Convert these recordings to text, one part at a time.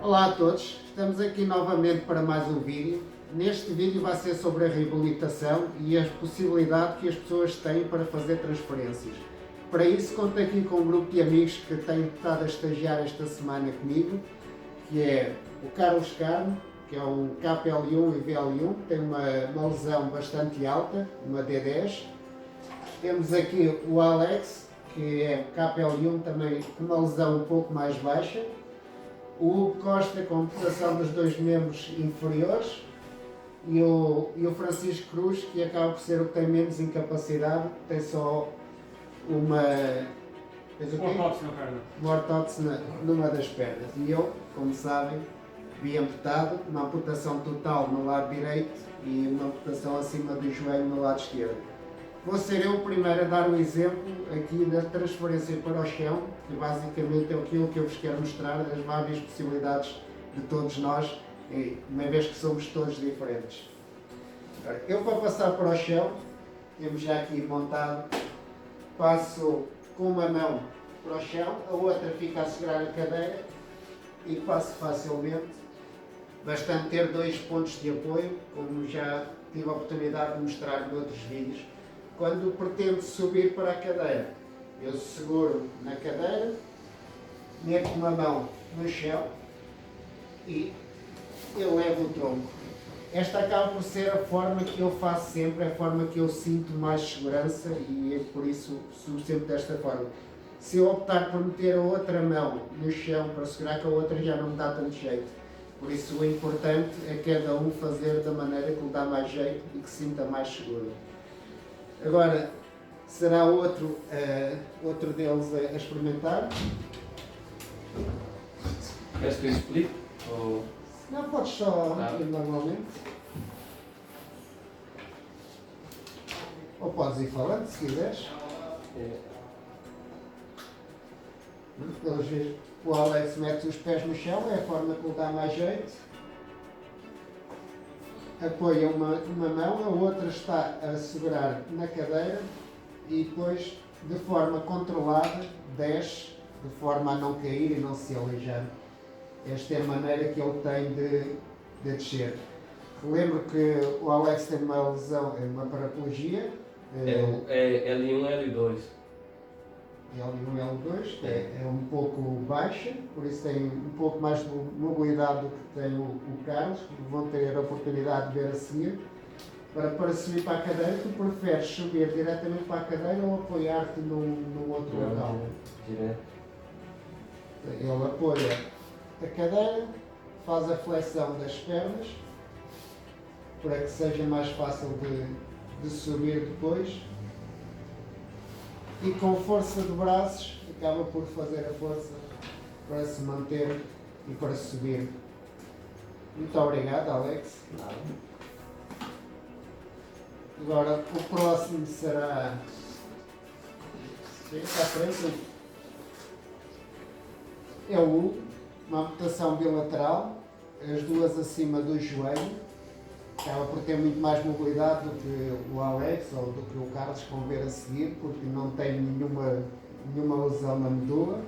Olá a todos, estamos aqui novamente para mais um vídeo. Neste vídeo vai ser sobre a reabilitação e a possibilidade que as pessoas têm para fazer transferências. Para isso conto aqui com um grupo de amigos que têm estado a estagiar esta semana comigo, que é o Carlos Carmo, que é um KPL1 e VL1, tem uma lesão bastante alta, uma D10. Temos aqui o Alex, que é KPL1 também com uma lesão um pouco mais baixa. O Hugo Costa com amputação dos dois membros inferiores e o Francisco Cruz, que acaba por ser o que tem menos incapacidade, tem só uma ortótese numa das pernas. E eu, como sabem, vi amputado, uma amputação total no lado direito e uma amputação acima do joelho no lado esquerdo. Vou ser eu o primeiro a dar o exemplo aqui da transferência para o chão, que basicamente é aquilo que eu vos quero mostrar, das várias possibilidades de todos nós, uma vez que somos todos diferentes. Eu, para passar para o chão, temos já aqui montado, passo com uma mão para o chão, a outra fica a segurar a cadeira e passo facilmente, bastante ter dois pontos de apoio, como já tive a oportunidade de mostrar noutros vídeos. Quando pretendo subir para a cadeira, eu seguro na cadeira, meto uma mão no chão e eu levo o tronco. Esta acaba por ser a forma que eu faço sempre, a forma que eu sinto mais segurança e é por isso subo sempre desta forma. Se eu optar por meter a outra mão no chão para segurar com a outra, já não me dá tanto jeito. Por isso o importante é cada um fazer da maneira que lhe dá mais jeito e que se sinta mais seguro. Agora, será outro deles a experimentar. Queres que eu explique? Ou... Não, podes só ir normalmente. Ou podes ir falando, se quiseres. Pelas vezes, o Alex mete os pés no chão, é a forma que lhe dá mais jeito. Apoia uma mão, a outra está a segurar na cadeira e depois, de forma controlada, desce, de forma a não cair e não se aleijar. Esta é a maneira que ele tem de descer. Relembro que o Alex tem uma lesão, uma paraplegia. É L1 e L2. L1 e L2, é um pouco baixa, por isso tem um pouco mais de mobilidade do que tem o Carlos, que vão ter a oportunidade de ver a seguir. Para subir para a cadeira, tu preferes subir diretamente para a cadeira ou apoiar-te num outro local? Direto. Ele apoia a cadeira, faz a flexão das pernas, para que seja mais fácil de subir depois. E com força de braços, acaba por fazer a força para se manter e para subir. Muito obrigado, Alex. Agora, o próximo será... Chega à frente. É o Hugo, uma amputação bilateral, as duas acima do joelho. Acaba por ter muito mais mobilidade do que o Alex ou do que o Carlos, que vão ver a seguir, porque não tem nenhuma lesão na medula.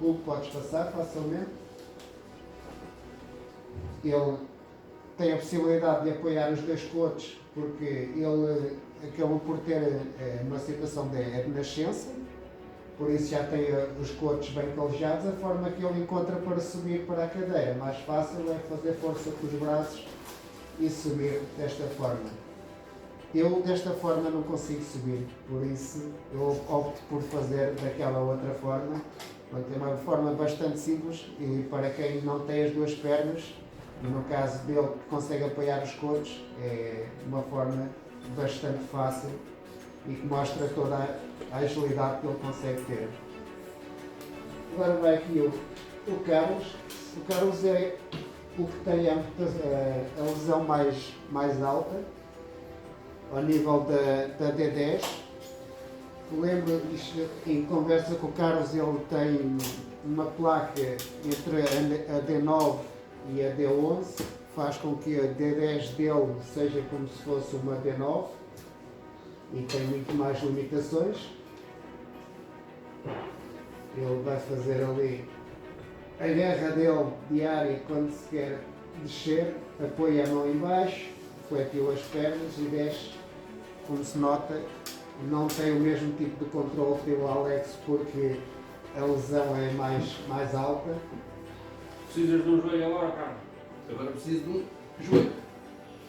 O podes passar facilmente. Ele tem a possibilidade de apoiar os dois cotos, porque ele acabou por ter uma situação de nascença, por isso já tem os cotos bem calejados. A forma que ele encontra para subir para a cadeira mais fácil é fazer força com os braços e subir desta forma. Eu desta forma não consigo subir, por isso eu opto por fazer daquela outra forma. É uma forma bastante simples e para quem não tem as duas pernas, e no caso dele que consegue apoiar os cotos, é uma forma bastante fácil e que mostra toda a agilidade que ele consegue ter. Agora vai aqui o Carlos. O Carlos é o que tem a lesão mais alta, ao nível da D10. Lembro, em conversa com o Carlos, ele tem uma placa entre a D9 e a D11, faz com que a D10 dele seja como se fosse uma D9 e tem muito mais limitações. Ele vai fazer ali a guerra dele diária quando se quer descer, apoia a mão em baixo, flexiona as pernas e desce, como se nota, não tem o mesmo tipo de controle que o Alex porque a lesão é mais alta. Precisas de um joelho agora, cara? Agora preciso de um joelho.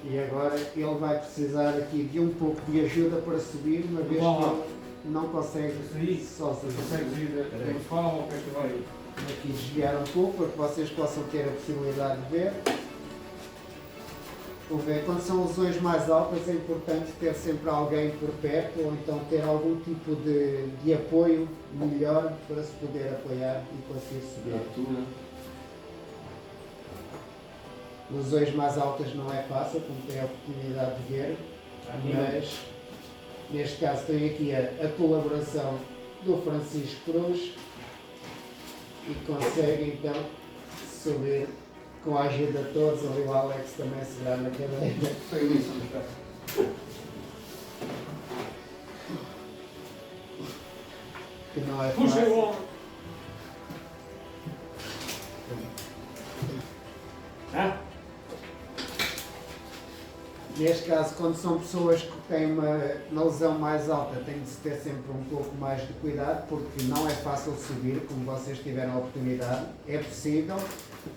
E agora ele vai precisar aqui de um pouco de ajuda para subir, uma vez que ele não consegue sozinho. Consegues ir a fala ou o que é que vai? Vou aqui desviar um pouco para que vocês possam ter a possibilidade de ver. Vou ver, quando são lesões mais altas é importante ter sempre alguém por perto ou então ter algum tipo de apoio melhor para se poder apoiar e conseguir subir. Altura. Lesões mais altas não é fácil, como tem a oportunidade de ver, mas neste caso tem aqui a colaboração do Francisco Cruz e consegue então subir com a ajuda de todos, ali o Alex também a segurar na cadeira. Foi isso, cara. Que não é Puxa fácil. o ombro! Ah? Neste caso, quando são pessoas que têm uma lesão mais alta, tem de se ter sempre um pouco mais de cuidado, porque não é fácil subir, como vocês tiveram a oportunidade. É possível.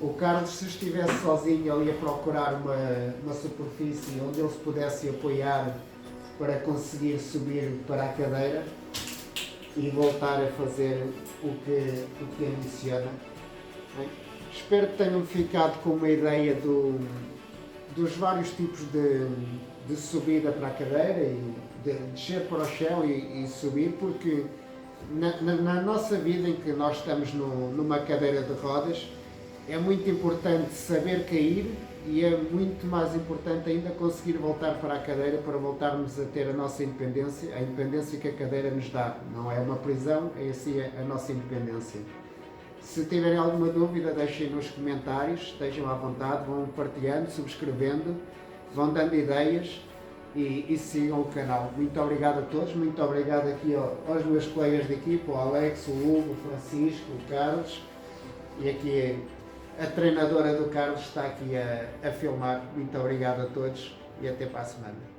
O Carlos, se estivesse sozinho, ele ia procurar uma superfície onde ele se pudesse apoiar para conseguir subir para a cadeira e voltar a fazer o que ambiciona. Bem, espero que tenham ficado com uma ideia dos vários tipos de subida para a cadeira e de descer para o chão e subir, porque na nossa vida em que nós estamos numa cadeira de rodas, é muito importante saber cair e é muito mais importante ainda conseguir voltar para a cadeira para voltarmos a ter a nossa independência, a independência que a cadeira nos dá. Não é uma prisão, é assim a nossa independência. Se tiverem alguma dúvida, deixem nos comentários, estejam à vontade, vão partilhando, subscrevendo, vão dando ideias e sigam o canal. Muito obrigado a todos, muito obrigado aqui aos meus colegas de equipa, o Alex, o Hugo, o Francisco, o Carlos e aqui a treinadora do Carlos está aqui a filmar. Muito obrigado a todos e até para a semana.